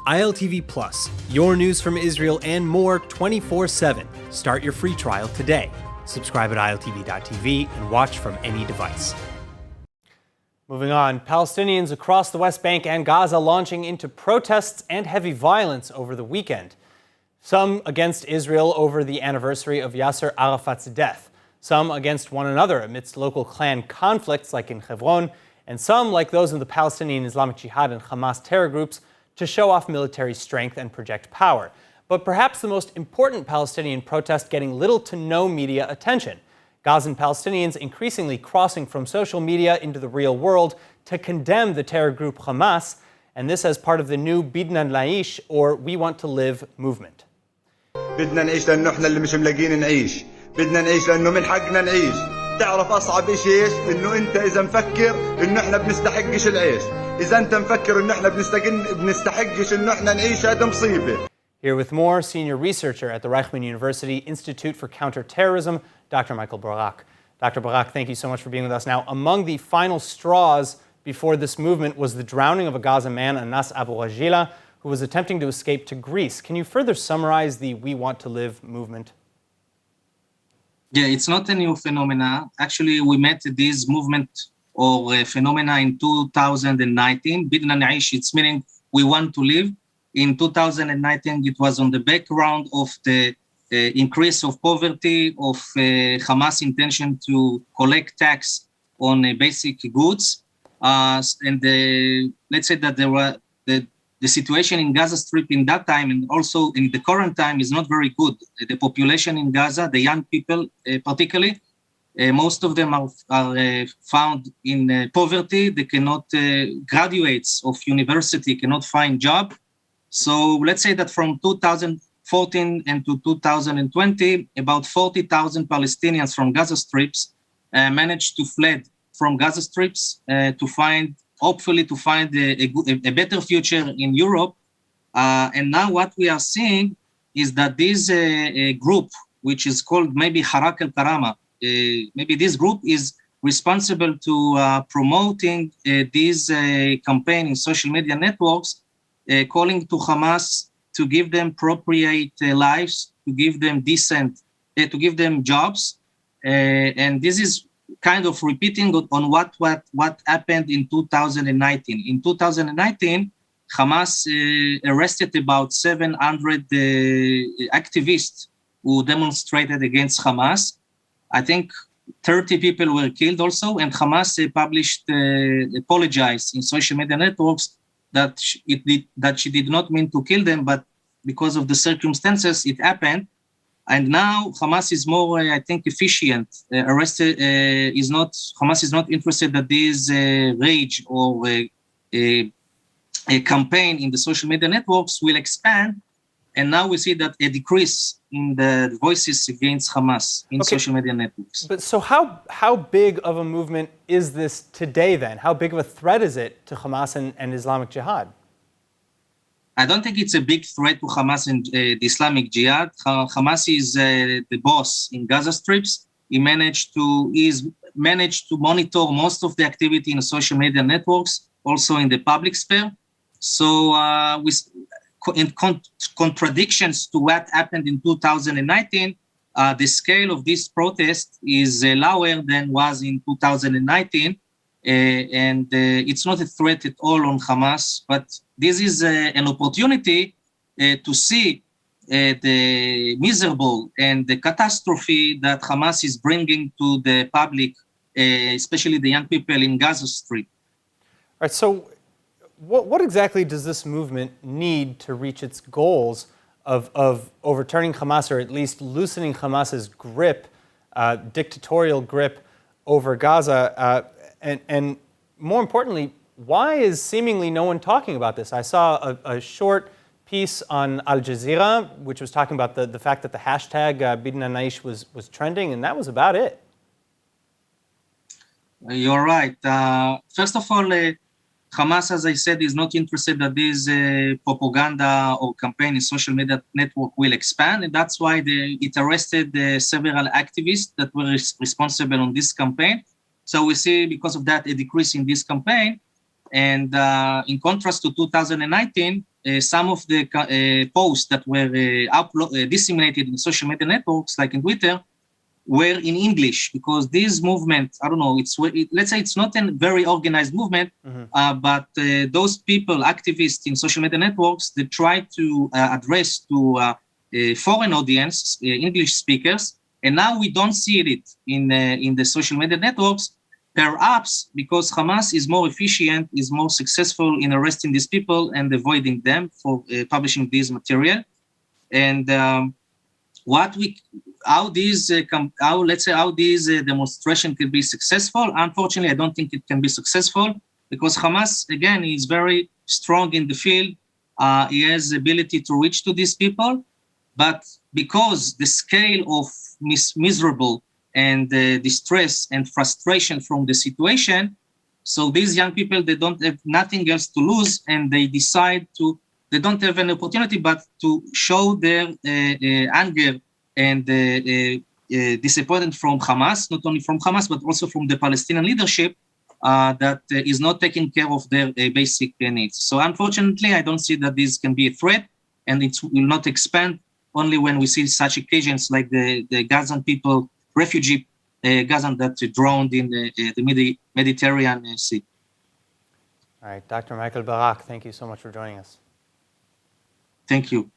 ILTV Plus, your news from Israel and more 24/7. Start your free trial today. Subscribe at ILTV.tv and watch from any device. Moving on, Palestinians across the West Bank and Gaza launching into protests and heavy violence over the weekend. Some against Israel over the anniversary of Yasser Arafat's death. Some against one another amidst local clan conflicts like in Hebron, and some, like those in the Palestinian Islamic Jihad and Hamas terror groups, to show off military strength and project power. But perhaps the most important Palestinian protest getting little to no media attention. Gazan Palestinians increasingly crossing from social media into the real world to condemn the terror group Hamas, and this as part of the new Bidna Naish, or We Want to Live movement. بدنا نعيش لأنه إحنا اللي مش ملاقيين نعيش، بدنا نعيش لأنه من حقنا نعيش. تعرف أصعب إشي إيش؟ إنه أنت إذا مفكر إنه إحنا بنستحقش العيش، إذا أنت مفكر إنه إحنا بنستحقش إنه إحنا نعيش هذا مصيبة. Here with more, senior researcher at the Reichman University Institute for Counterterrorism, Dr. Michael Barak. Dr. Barak, thank you so much for being with us. Now, among the final straws before this movement was the drowning of a Gaza man, Anas Abu Rajila, who was attempting to escape to Greece. Can you further summarize the We Want to Live movement? Yeah, it's not a new phenomena. Actually, we met this movement or phenomena in 2019. Bidna Naish, it's meaning we want to live. In 2019, it was on the background of the increase of poverty, of Hamas intention to collect tax on basic goods. And let's say that there were the situation in Gaza Strip in that time and also in the current time is not very good. The population in Gaza, the young people particularly, most of them are found in poverty. They cannot, graduates of university cannot find job. So let's say that from 2014 and to 2020, about 40,000 Palestinians from Gaza Strips managed to fled from Gaza Strips hopefully to find a better future in Europe. And now what we are seeing is that this group, which is called maybe Harak al-Karama, maybe this group is responsible to promoting this campaign in social media networks, calling to Hamas to give them appropriate lives, to give them decent, to give them jobs. And this is kind of repeating on what happened in 2019. In 2019, Hamas arrested about 700 activists who demonstrated against Hamas. I think 30 people were killed also, and Hamas apologized in social media networks that she did not mean to kill them, but because of the circumstances, it happened. And now Hamas is more, I think, efficient. Hamas is not interested that this rage or a campaign in the social media networks will expand. And now we see that a decrease in the voices against Hamas in social media networks. But so how big of a movement is this today then? How big of a threat is it to Hamas and Islamic Jihad? I don't think it's a big threat to Hamas and the Islamic Jihad. Hamas is the boss in Gaza Strips. He's managed to monitor most of the activity in social media networks, also in the public sphere. So in contradictions to what happened in 2019, the scale of this protest is lower than was in 2019. And it's not a threat at all on Hamas, but this is an opportunity to see the miserable and the catastrophe that Hamas is bringing to the public, especially the young people in Gaza Strip. All right, so what exactly does this movement need to reach its goals of overturning Hamas, or at least loosening Hamas's grip, dictatorial grip over Gaza? And more importantly, why is seemingly no one talking about this? I saw a short piece on Al Jazeera, which was talking about the fact that the hashtag Bidna Naish was trending, and that was about it. You're right. First of all, Hamas, as I said, is not interested that this propaganda or campaign in social media network will expand, and that's why it arrested several activists that were responsible on this campaign. So we see, because of that, a decrease in this campaign. And in contrast to 2019, some of the posts that were disseminated in social media networks, like in Twitter, were in English, because this movement, I don't know, let's say it's not a very organized movement, but those people, activists in social media networks, they try to address to a foreign audience, English speakers, and now we don't see it in the social media networks, perhaps because Hamas is more efficient, is more successful in arresting these people and avoiding them for publishing this material. And how this demonstration can be successful? Unfortunately, I don't think it can be successful, because Hamas, again, is very strong in the field. He has the ability to reach to these people, but because the scale of miserable and distress and frustration from the situation, so these young people, they don't have nothing else to lose, and they decide they don't have an opportunity but to show their anger and disappointment from Hamas, not only from Hamas, but also from the Palestinian leadership that is not taking care of their basic needs. So unfortunately, I don't see that this can be a threat, and it will not expand only when we see such occasions like the Gazan people, refugee Gazan that drowned in the Mediterranean Sea. All right, Dr. Michael Barak, thank you so much for joining us. Thank you.